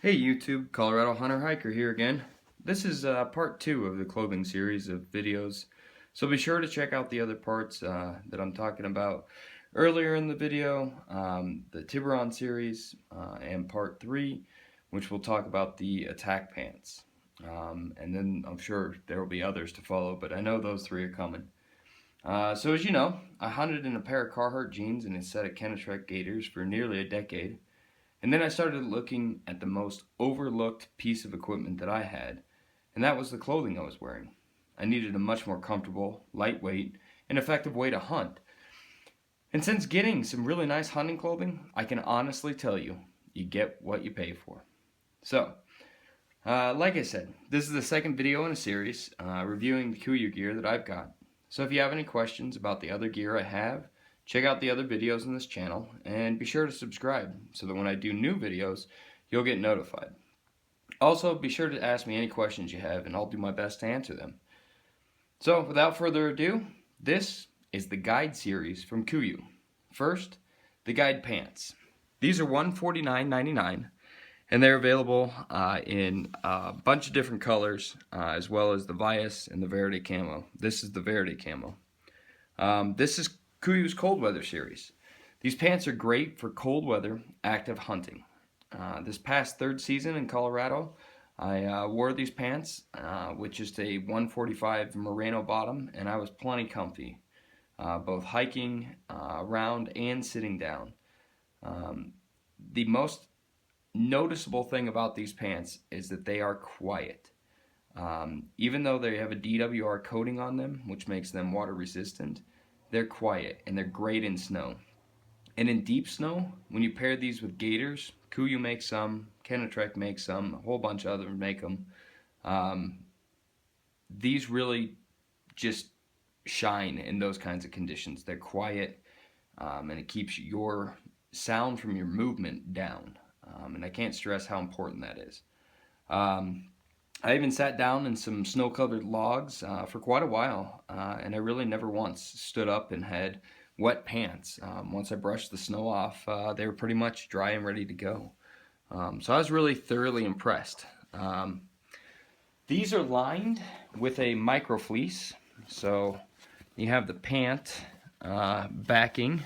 Hey YouTube, Colorado Hunter Hiker here again. This is part 2 of the clothing series of videos, so be sure to check out the other parts that I'm talking about earlier in the video, the Tiburon series, and part 3, which will talk about the attack pants. And then I'm sure there will be others to follow, but I know those 3 are coming. So as you know, I hunted in a pair of Carhartt jeans and a set of Kenetrek gaiters for nearly a decade. And then I started looking at the most overlooked piece of equipment that I had, and that was the clothing I was wearing. I needed a much more comfortable, lightweight, and effective way to hunt. And since getting some really nice hunting clothing, I can honestly tell you, you get what you pay for. So, like I said, this is the second video in a series reviewing the Kuiu gear that I've got. So if you have any questions about the other gear I have, check out the other videos on this channel, and be sure to subscribe so that when I do new videos, you'll get notified. Also, be sure to ask me any questions you have, and I'll do my best to answer them. So, without further ado, this is the guide series from Kuiu. First, the guide pants. These are $149.99, and they're available in a bunch of different colors, as well as the Vias and the Verde camo. This is the Verde camo. This is Kuiu's cold weather series. These pants are great for cold weather, active hunting. This past third season in Colorado, I wore these pants with just a 145 Merino bottom, and I was plenty comfy, both hiking around and sitting down. The most noticeable thing about these pants is that they are quiet. Even though they have a DWR coating on them, which makes them water resistant, they're quiet and they're great in snow. And in deep snow, when you pair these with gaiters, Kuiu makes some, Kenetrek makes some, a whole bunch of others make them. These really just shine in those kinds of conditions. They're quiet, and it keeps your sound from your movement down. And I can't stress how important that is. I even sat down in some snow-covered logs for quite a while, and I really never once stood up and had wet pants. Once I brushed the snow off, they were pretty much dry and ready to go. So I was really thoroughly impressed. These are lined with a micro fleece, so you have the pant backing,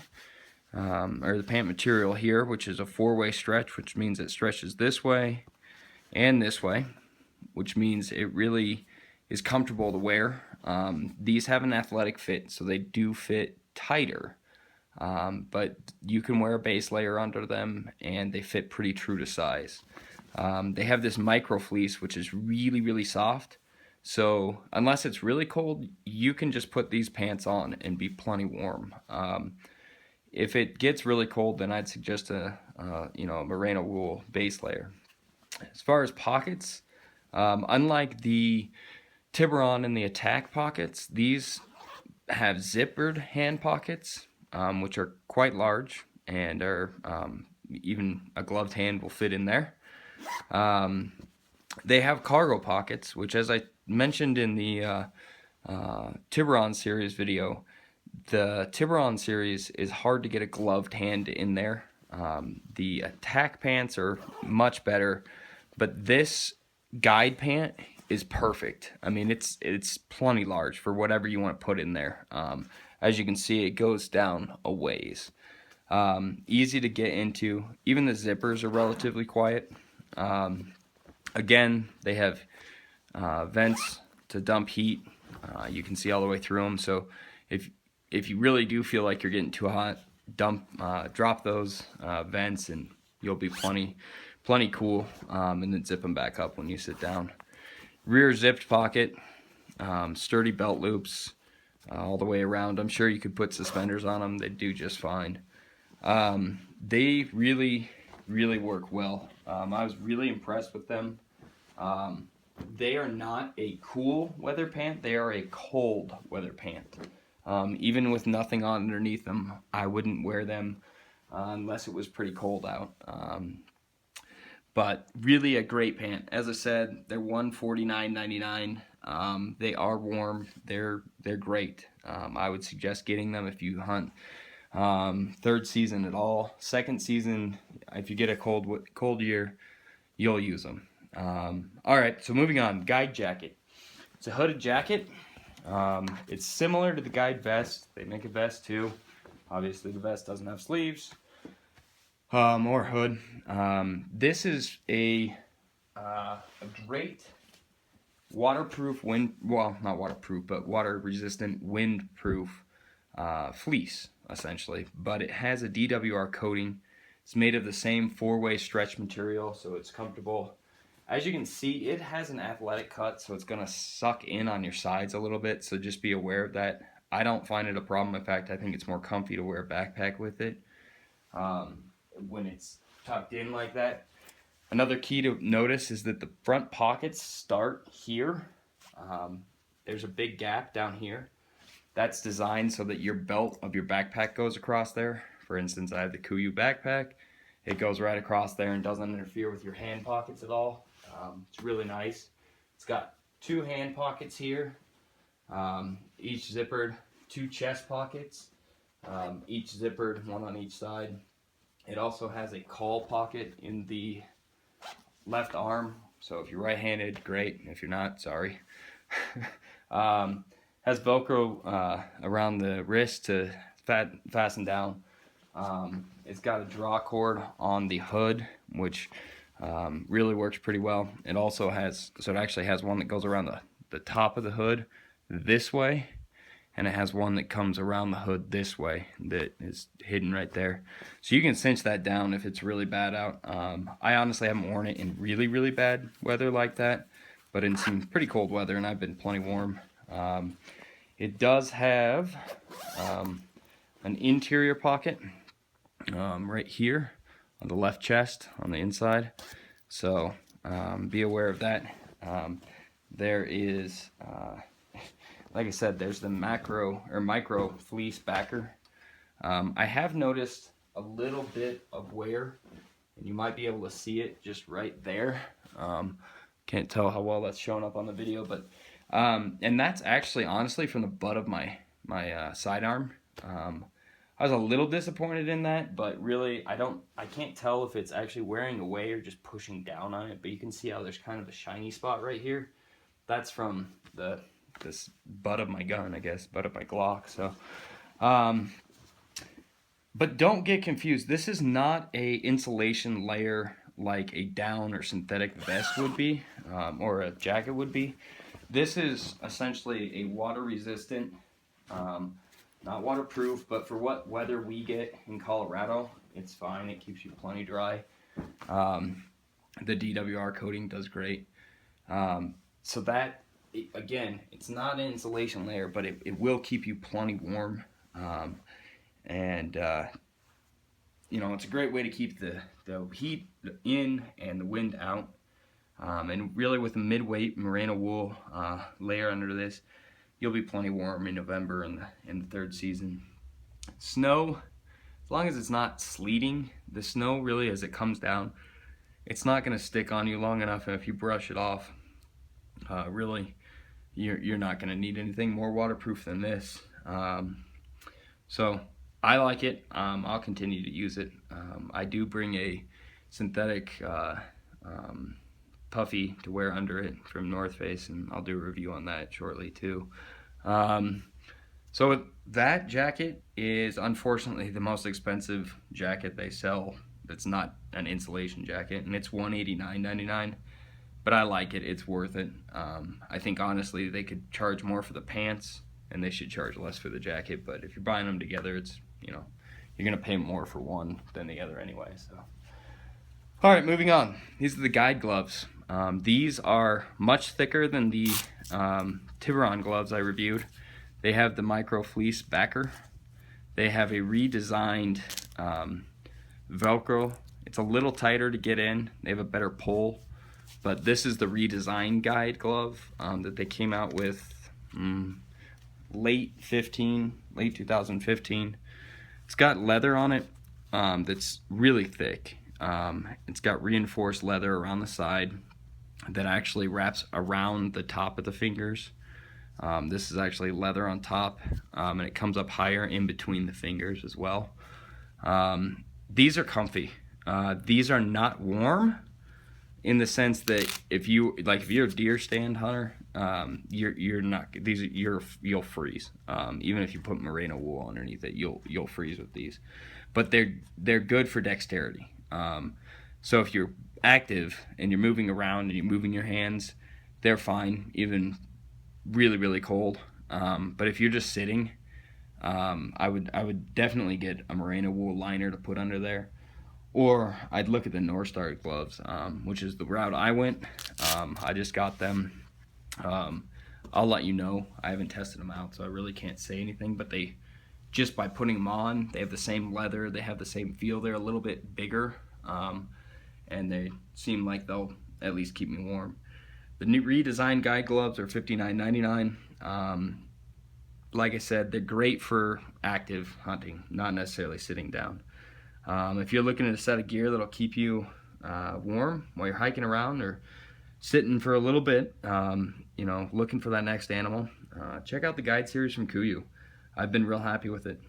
or the pant material here, which is a 4-way stretch, which means it stretches this way and this way, which means it really is comfortable to wear. These have an athletic fit, so they do fit tighter, but you can wear a base layer under them and they fit pretty true to size. They have this micro fleece, which is really, really soft, so unless it's really cold, you can just put these pants on and be plenty warm. If it gets really cold, then I'd suggest a merino wool base layer. As far as pockets, unlike the Tiburon and the attack pockets, these have zippered hand pockets, which are quite large and are even a gloved hand will fit in there. They have cargo pockets, which, as I mentioned in the Tiburon series video, the Tiburon series is hard to get a gloved hand in there. The attack pants are much better, but this guide pant is perfect. I mean, it's plenty large for whatever you want to put in there. As you can see, it goes down a ways. Easy to get into. Even the zippers are relatively quiet. Again, they have vents to dump heat. You can see all the way through them. So if you really do feel like you're getting too hot, drop those vents and you'll be plenty cool, and then zip them back up when you sit down. Rear zipped pocket, sturdy belt loops all the way around. I'm sure you could put suspenders on them. They do just fine. They really, really work well. I was really impressed with them. They are not a cool weather pant. They are a cold weather pant. Even with nothing on underneath them, I wouldn't wear them unless it was pretty cold out. But really a great pant. As I said, they're $149.99. They are warm. They're great. I would suggest getting them if you hunt third season at all. Second season, if you get a cold year, you'll use them. All right, so moving on, guide jacket. It's a hooded jacket. It's similar to the guide vest. They make a vest too. Obviously the vest doesn't have sleeves or hood. This is a great waterproof not waterproof, but water resistant windproof fleece essentially, but it has a DWR coating. It's made of the same 4-way stretch material, so it's comfortable. As you can see, it has an athletic cut, so it's gonna suck in on your sides a little bit, so just be aware of that. I don't find it a problem. In fact, I think it's more comfy to wear a backpack with it when it's tucked in like that. Another key to notice is that the front pockets start here. There's a big gap down here. That's designed so that your belt of your backpack goes across there. For instance, I have the Kuiu backpack. It goes right across there and doesn't interfere with your hand pockets at all. It's really nice. It's got 2 hand pockets here, each zippered, 2 chest pockets, each zippered, 1 on each side. It also has a call pocket in the left arm, so if you're right-handed, great. If you're not, sorry. Has Velcro around the wrist to fasten down. It's got a draw cord on the hood, which really works pretty well. It also has, so it actually has one that goes around the top of the hood this way, and it has one that comes around the hood this way that is hidden right there. So you can cinch that down if it's really bad out. I honestly haven't worn it in really, really bad weather like that, but in some pretty cold weather, and I've been plenty warm. It does have an interior pocket right here on the left chest on the inside, so be aware of that. There is like I said, there's the micro fleece backer. I have noticed a little bit of wear, and you might be able to see it just right there. Can't tell how well that's showing up on the video, but and that's actually honestly from the butt of my sidearm. I was a little disappointed in that, but really I can't tell if it's actually wearing away or just pushing down on it, but you can see how there's kind of a shiny spot right here. That's from this butt of my gun, I guess, butt of my Glock. So but don't get confused, this is not a insulation layer like a down or synthetic vest would be, or a jacket would be. This is essentially a water resistant, not waterproof, but for what weather we get in Colorado, it's fine. It keeps you plenty dry. The DWR coating does great. So that, again, it's not an insulation layer, but it will keep you plenty warm. You know, it's a great way to keep the heat in and the wind out. And really with a mid-weight merino wool layer under this, you'll be plenty warm in November in the 3rd season. Snow, as long as it's not sleeting, the snow really as it comes down, it's not going to stick on you long enough, and if you brush it off, really you're not going to need anything more waterproof than this. So I like it. I'll continue to use it. I do bring a synthetic puffy to wear under it from North Face, and I'll do a review on that shortly too. So that jacket is unfortunately the most expensive jacket they sell that's not an insulation jacket, and it's $189.99, but I like it. It's worth it. I think honestly they could charge more for the pants and they should charge less for the jacket, but if you're buying them together, it's, you know, you're gonna pay more for one than the other anyway. So all right, moving on. These are the guide gloves. These are much thicker than the Tiburon gloves I reviewed. They have the micro fleece backer. They have a redesigned Velcro. It's a little tighter to get in. They have a better pull, but this is the redesigned guide glove that they came out with late 2015. It's got leather on it that's really thick. It's got reinforced leather around the side that actually wraps around the top of the fingers. This is actually leather on top, and it comes up higher in between the fingers as well. These are comfy. These are not warm, in the sense that if you're a deer stand hunter, you're not you'll freeze. Even if you put merino wool underneath it, you'll freeze with these. But they're good for dexterity. So if you're active and you're moving around and you're moving your hands, they're fine, even really cold. But if you're just sitting, I would definitely get a merino wool liner to put under there. Or I'd look at the North Star gloves, which is the route I went. I just got them. I'll let you know. I haven't tested them out, so I really can't say anything. But they, just by putting them on, they have the same leather. They have the same feel. They're a little bit bigger, and they seem like they'll at least keep me warm. The new redesigned guide gloves are $59.99. Like I said, they're great for active hunting, not necessarily sitting down. If you're looking at a set of gear that'll keep you warm while you're hiking around or sitting for a little bit, you know, looking for that next animal, check out the guide series from Kuiu. I've been real happy with it.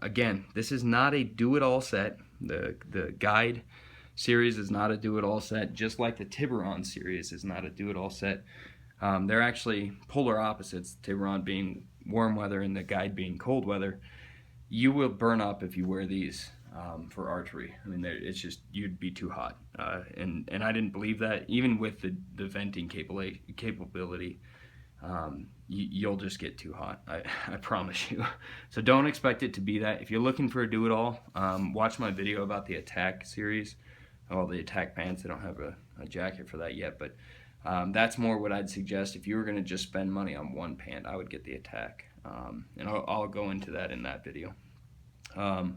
Again, this is not a do-it-all set. The guide series is not a do-it-all set, just like the Tiburon series is not a do-it-all set. They're actually polar opposites, Tiburon being warm weather and the guide being cold weather. You will burn up if you wear these for archery. I mean, it's just, you'd be too hot. And I didn't believe that. Even with the venting capability, you'll just get too hot. I promise you. So don't expect it to be that. If you're looking for a do-it-all, watch my video about the Attack series. Oh, the Attack pants. I don't have a jacket for that yet, but that's more what I'd suggest. If you were going to just spend money on one pant, I would get the Attack. And I'll go into that in that video. I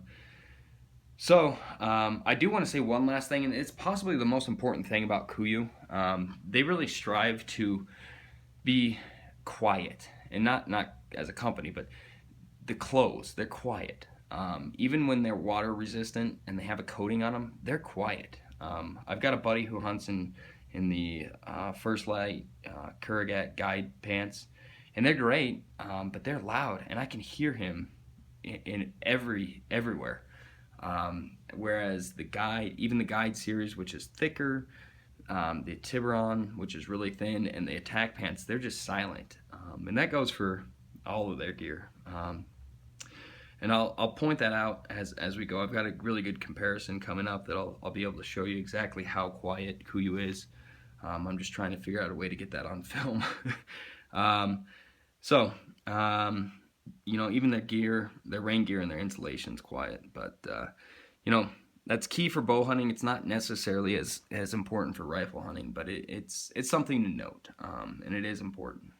do want to say one last thing, and it's possibly the most important thing about Kuiu. They really strive to be quiet, and not as a company, but the clothes, they're quiet. Even when they're water resistant and they have a coating on them, they're quiet. I've got a buddy who hunts in the First Lite Corrugate guide pants, and they're great, but they're loud, and I can hear him in everywhere. Whereas the guide, even the guide series, which is thicker, the Tiburon, which is really thin, and the Attack pants, they're just silent. And that goes for all of their gear. And I'll point that out as we go. I've got a really good comparison coming up that I'll be able to show you exactly how quiet Kuiu is. I'm just trying to figure out a way to get that on film. You know, even their gear, their rain gear and their insulation's quiet, but you know, that's key for bow hunting. It's not necessarily as important for rifle hunting, but it's something to note, and it is important.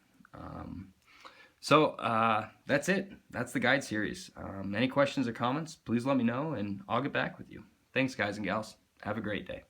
That's it. That's the guide series. Any questions or comments, please let me know, and I'll get back with you. Thanks, guys and gals. Have a great day.